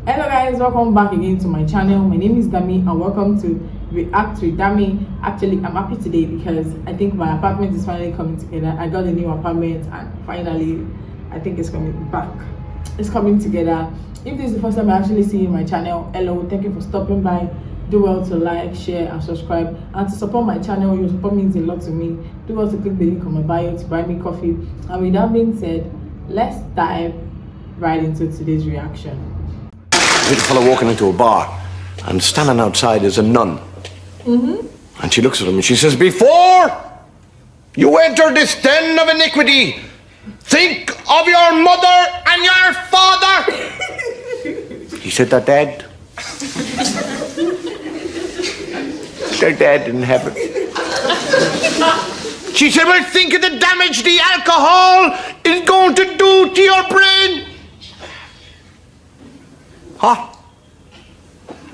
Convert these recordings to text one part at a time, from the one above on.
Hello guys, welcome back again to my channel. My name is Dami and welcome to React with Dami. Actually, I'm happy today because I think my apartment is finally coming together. I got a new apartment and finally I think it's coming back. It's coming together. If this is the first time I actually see my channel, hello, thank you for stopping by. Do well to like, share and subscribe, and to support my channel. Your support means a lot to me. Do well to click the link on my bio to buy me coffee. And with that being said, let's dive right into today's reaction. I meet a fellow walking into a bar, and standing outside is a nun. And she looks at him and she says, "Before you enter this den of iniquity, think of your mother and your father." He said, "They're dead. They're dead in heaven." She said, "Well, think of the damage the alcohol is going to do to your brain." Huh?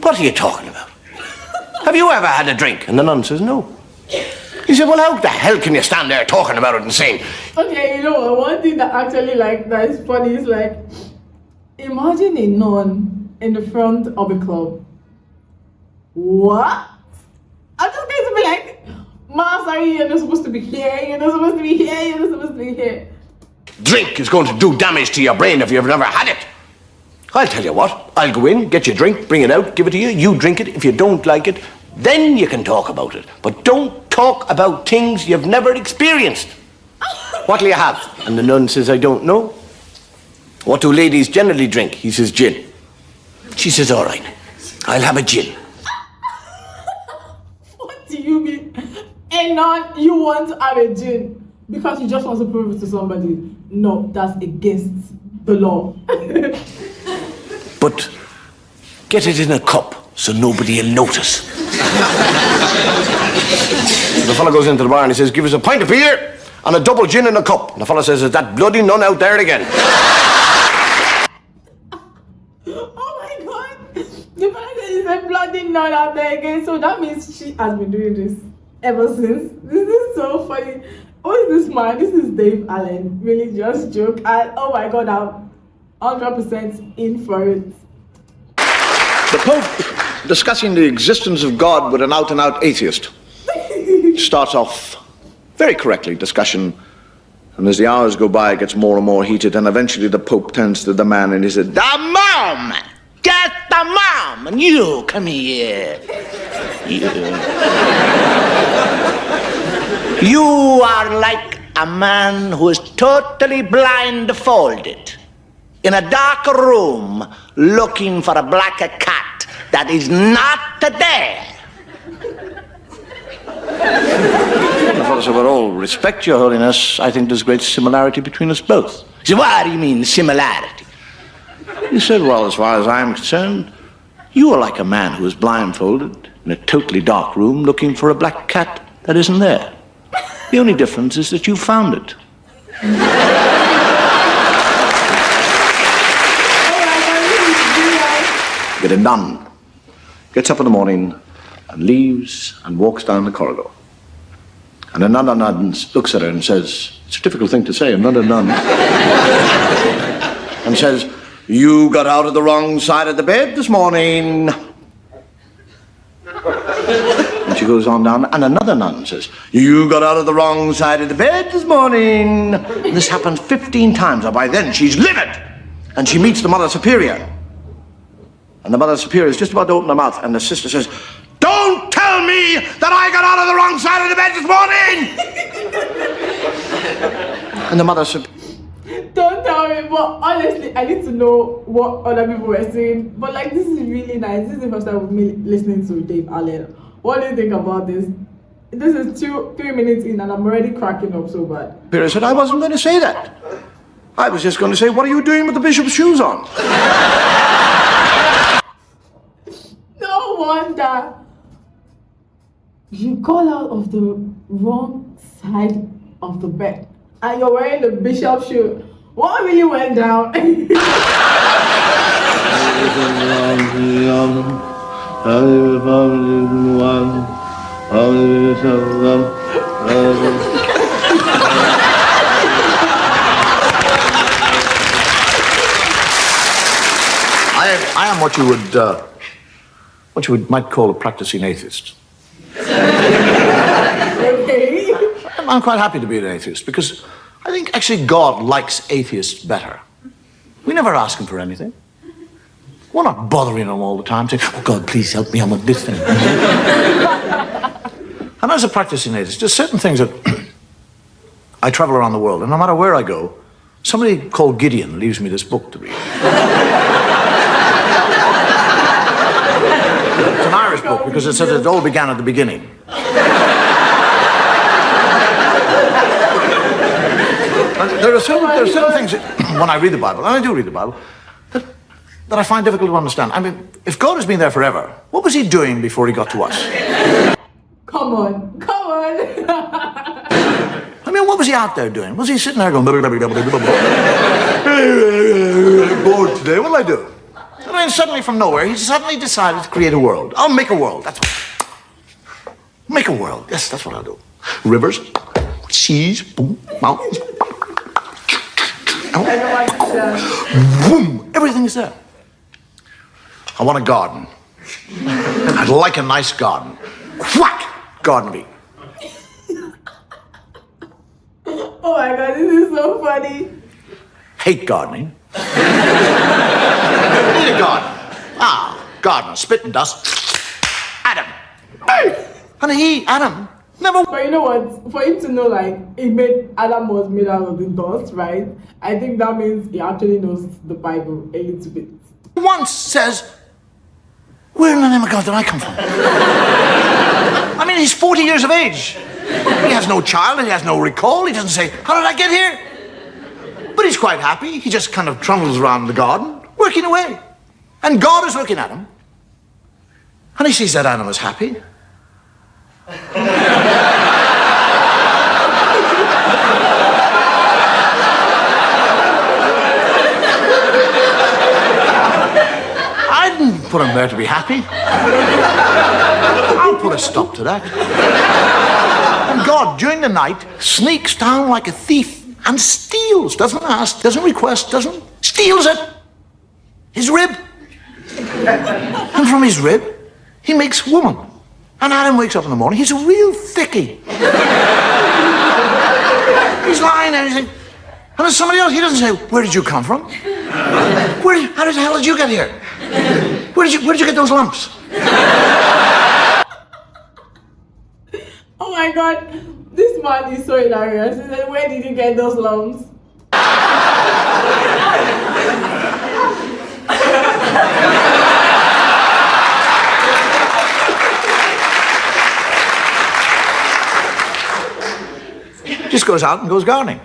What are you talking about? Have you ever had a drink? And the nun says, "No." He said, "Well, how the hell can you stand there talking about it and saying..." Okay, you know, one thing that actually that is funny is imagine a nun in the front of a club. What? I'm just going to be like, "Ma, sorry, you're not supposed to be here, you're not supposed to be here, you're not supposed to be here." Drink is going to do damage to your brain if you've never had it. I'll tell you what, I'll go in, get your drink, bring it out, give it to you, you drink it. If you don't like it, then you can talk about it. But don't talk about things you've never experienced. What'll you have? And the nun says, "I don't know." "What do ladies generally drink?" He says, "Gin." She says, "All right, I'll have a gin." What do you mean? And not you want to have a gin because you just want to prove it to somebody? No, that's against the law. But get it in a cup so nobody will notice. The fellow goes into the bar and he says, "Give us a pint of beer and a double gin in a cup." And the fellow says, "Is that bloody nun out there again?" Oh my god! The fact that is a bloody nun out there again, so that means she has been doing this ever since. This is so funny. Who is this man? This is Dave Allen. Really just joke. And oh my god, I'm 100% in for it. The Pope, discussing the existence of God with an out-and-out atheist, starts off very correctly, discussion, and as the hours go by, it gets more and more heated, and eventually the Pope turns to the man and he said, "The mom! Get the mom! And you, come here. You are like a man who is totally blindfolded in a dark room looking for a black cat that is not there." The fellow said, "With all respect, Your Holiness, I think there's great similarity between us both." He said, "What do you mean, similarity?" He said, "Well, as far as I'm concerned, you are like a man who is blindfolded in a totally dark room looking for a black cat that isn't there. The only difference is that you found it." But a nun gets up in the morning and leaves and walks down the corridor. And another nun looks at her and says, it's a difficult thing to say, another nun, and says, "You got out of the wrong side of the bed this morning." And she goes on down, and another nun says, "You got out of the wrong side of the bed this morning." And this happens 15 times, and by then she's livid, and she meets the Mother Superior. And the Mother Superior is just about to open her mouth, and the sister says, "Don't tell me that I got out of the wrong side of the bed this morning!" And the Mother Superior... Don't tell me, but honestly, I need to know what other people were saying. But this is really nice. This is the first time with me listening to Dave Allen. What do you think about this? This is 3 minutes in and I'm already cracking up so bad. Superior said, "I wasn't going to say that. I was just going to say, what are you doing with the bishop's shoes on?" No wonder you got out of the wrong side of the bed and you're wearing the bishop shoe. What really went down? I am what you might call a practicing atheist. Okay. I'm quite happy to be an atheist because I think actually God likes atheists better. We never ask him for anything. We're not bothering him all the time saying, oh God, please help me, I want this thing. And as a practicing atheist, there's certain things that I travel around the world, and no matter where I go, somebody called Gideon leaves me this book to read. It's an Irish book because it says it all began at the beginning. There are certain things that, when I read the Bible, and I do read the Bible, that I find difficult to understand. I mean, if God has been there forever, what was he doing before he got to us? Come on. I mean, what was he out there doing? Was he sitting there going, bored today, what'll I do? I mean, suddenly from nowhere, he suddenly decided to create a world. I'll make a world, that's what. Make a world, yes, that's what I'll do. Rivers, seas, boom, mountains. Boom, everything is there. I want a garden. I'd like a nice garden. Whack! Garden bee. Oh my God, this is so funny. Hate gardening. Need a garden. Garden, spit and dust. Adam. And Adam, never. But you know what? For him to know, like, Adam was made out of the dust, right? I think that means he actually knows the Bible a little bit. Once says, where in the name of God did I come from? I mean, he's 40 years of age. He has no child, he has no recall. He doesn't say, how did I get here? But he's quite happy. He just kind of trundles around the garden, working away. And God is looking at him. And he sees that Adam is happy. I didn't put him there to be happy. I'll put a stop to that. And God, during the night, sneaks down like a thief and steals, doesn't ask, doesn't request, steals it. His rib. And from his rib, he makes woman. And Adam wakes up in the morning, he's a real thickie. He's lying there, and there's somebody else, he doesn't say, where did you come from? How the hell did you get here? Where did you get those lumps? Oh my God, this man is so hilarious. He said, where did you get those lumps? Just goes out and goes gardening.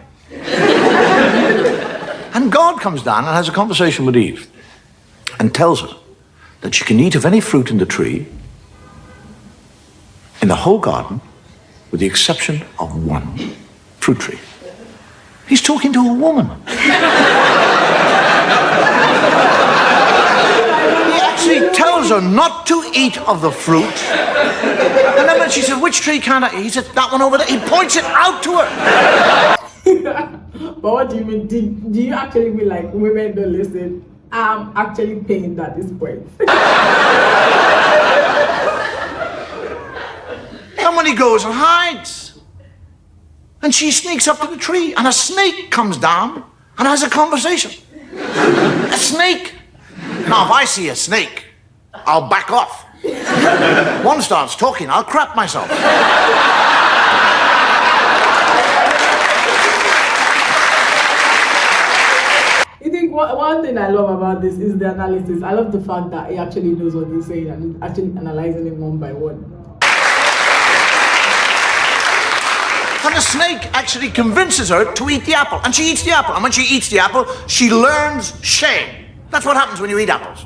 And God comes down and has a conversation with Eve and tells her that she can eat of any fruit in the tree, in the whole garden, with the exception of one fruit tree. He's talking to a woman. He actually tells her not to eat of the fruit. And then when she said, which tree can't I eat? He said, that one over there. He points it out to her. But what do you mean? Do you actually mean like women don't listen? I'm actually paying at this point. And when he goes and hides, and she sneaks up to the tree, and a snake comes down and has a conversation. A snake. Now, if I see a snake, I'll back off. One starts talking, I'll crap myself. You think one thing I love about this is the analysis. I love the fact that he actually knows what he's saying and he's actually analyzing it one by one. And the snake actually convinces her to eat the apple. And she eats the apple. And when she eats the apple, she learns shame. That's what happens when you eat apples.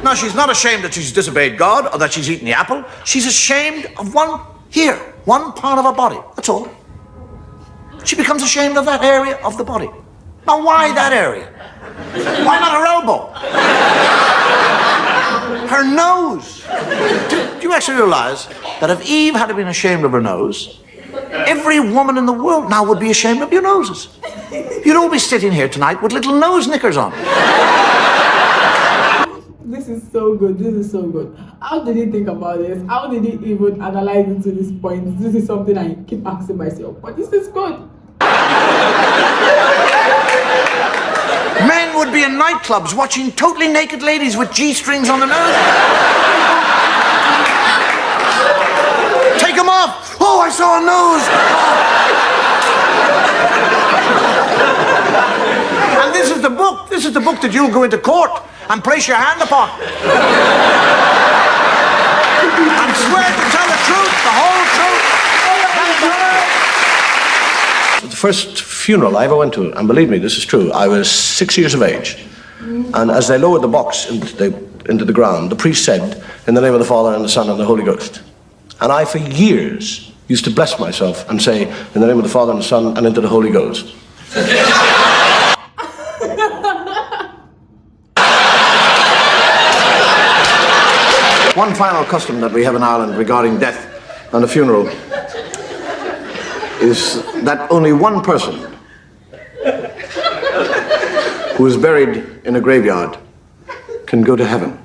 Now, she's not ashamed that she's disobeyed God or that she's eaten the apple. She's ashamed of one part of her body. That's all. She becomes ashamed of that area of the body. Now, why that area? Why not her elbow? Her nose. Do you actually realize that if Eve had been ashamed of her nose, every woman in the world now would be ashamed of your noses? You'd all be sitting here tonight with little nose knickers on. this is so good. This is so good. How did he think about this? How did he even analyze it to this point? This is something I keep asking myself, but this is good. Men would be in nightclubs watching totally naked ladies with G-strings on the nose. Take them off! Oh, I saw a nose! And this is the book. This is the book that you'll go into court and place your hand upon. And swear to tell the truth, the whole truth. The first funeral I ever went to, and believe me, this is true, I was 6 years of age. And as they lowered the box into the ground, the priest said, "In the name of the Father, and the Son, and the Holy Ghost." And I, for years, used to bless myself and say, "In the name of the Father, and the Son, and into the Holy Ghost." One final custom that we have in Ireland regarding death and a funeral is that only one person who is buried in a graveyard can go to heaven.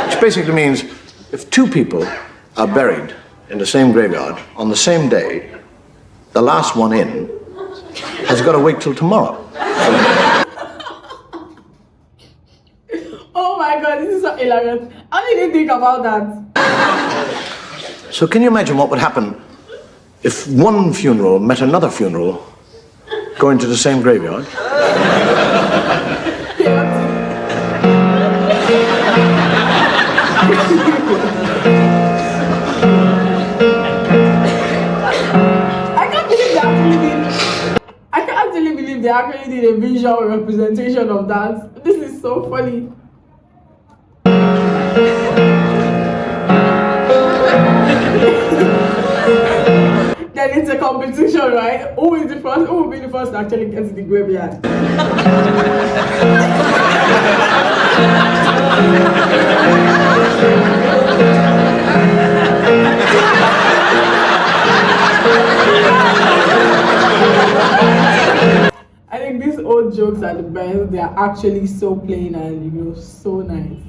Which basically means if two people are buried in the same graveyard on the same day, the last one in has got to wait till tomorrow. Oh my God, this is so hilarious. How did you think about that? So can you imagine what would happen if one funeral met another funeral going to the same graveyard? I can't actually believe they actually did a visual representation of that. This is so funny. Then it's a competition, right? Who is the first? Who will be the first to actually get to the graveyard? I think these old jokes are the best. They are actually so plain and so nice.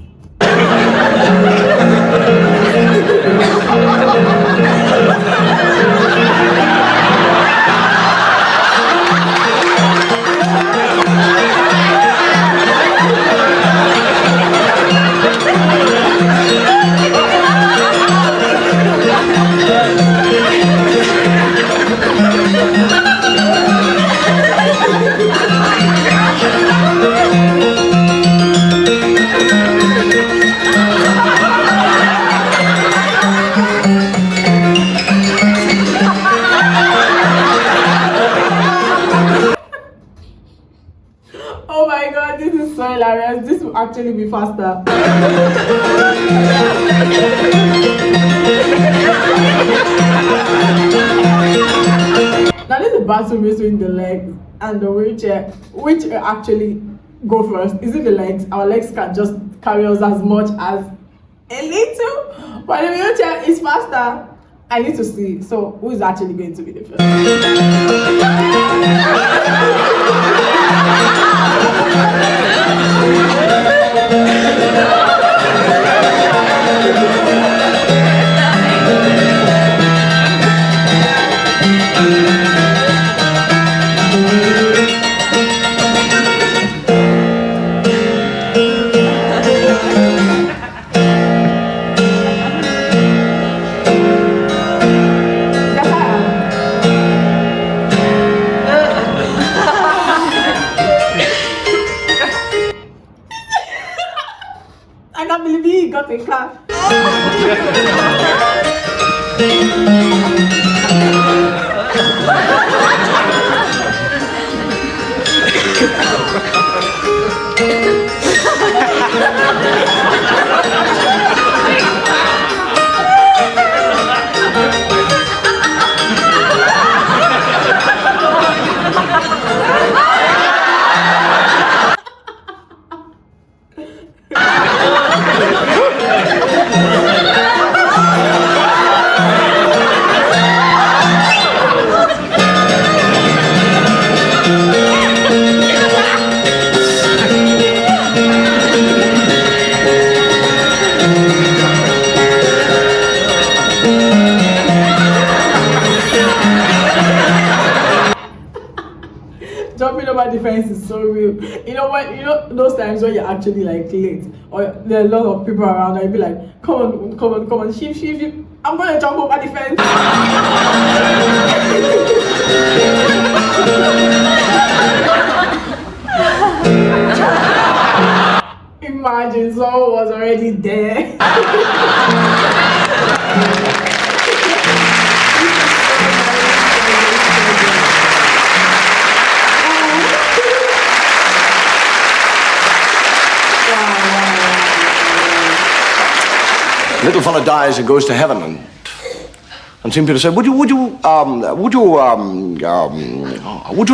Oh my God, this is so hilarious. This will actually be faster. Now this is a battle between the legs and the wheelchair. Which actually go first? Is it the legs? Our legs can just carry us as much as a little, but the wheelchair is faster. I need to see. So who is actually going to be the first? I can't believe he got a car. Jumping over the fence is so real. You know what? You know those times when you're actually like late, or there are a lot of people around, and you be like, come on, shift. I'm gonna jump over the fence. Imagine someone was already there. Little fella dies and goes to heaven, and some people say, would you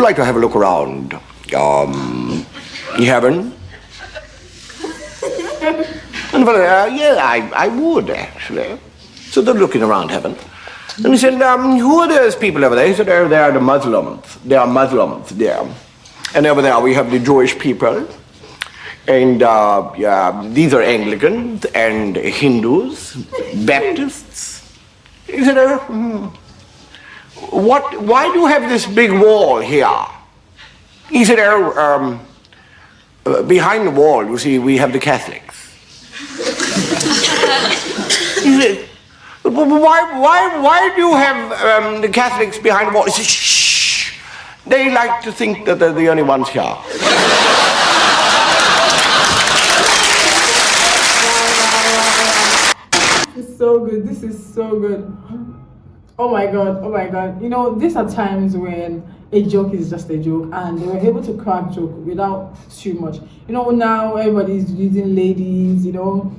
like to have a look around heaven? And the fella, yeah, I would actually. So they're looking around heaven, and he said, who are those people over there? He said, oh, they are the Muslims. They are Muslims there, and over there we have the Jewish people. And these are Anglicans and Hindus, Baptists. He said, why do you have this big wall here? He said, behind the wall, you see, we have the Catholics. He said, why do you have the Catholics behind the wall? He said, shh, they like to think that they're the only ones here. This is so good. Oh my god. You know, these are times when a joke is just a joke, and they were able to crack joke without too much. You know, now everybody's using ladies, you know.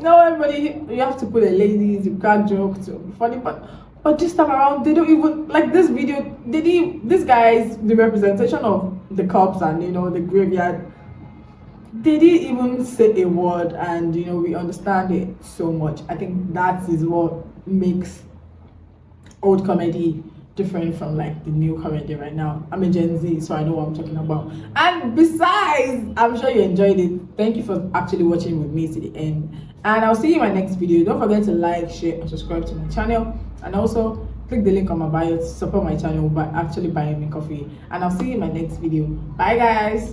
Now everybody, you have to put a ladies, you crack jokes to be funny, but this time around, they don't even, like this video, this guy's the representation of the cops and, you know, the graveyard. They didn't even say a word, and you know, we understand it so much. I think that is what makes old comedy different from like the new comedy right now. I'm a Gen Z, so I know what I'm talking about. And besides, I'm sure you enjoyed it. Thank you for actually watching with me to the end, and I'll see you in my next video. Don't forget to like, share, and subscribe to my channel, and also click the link on my bio to support my channel by actually buying me coffee. And I'll see you in my next video. Bye guys.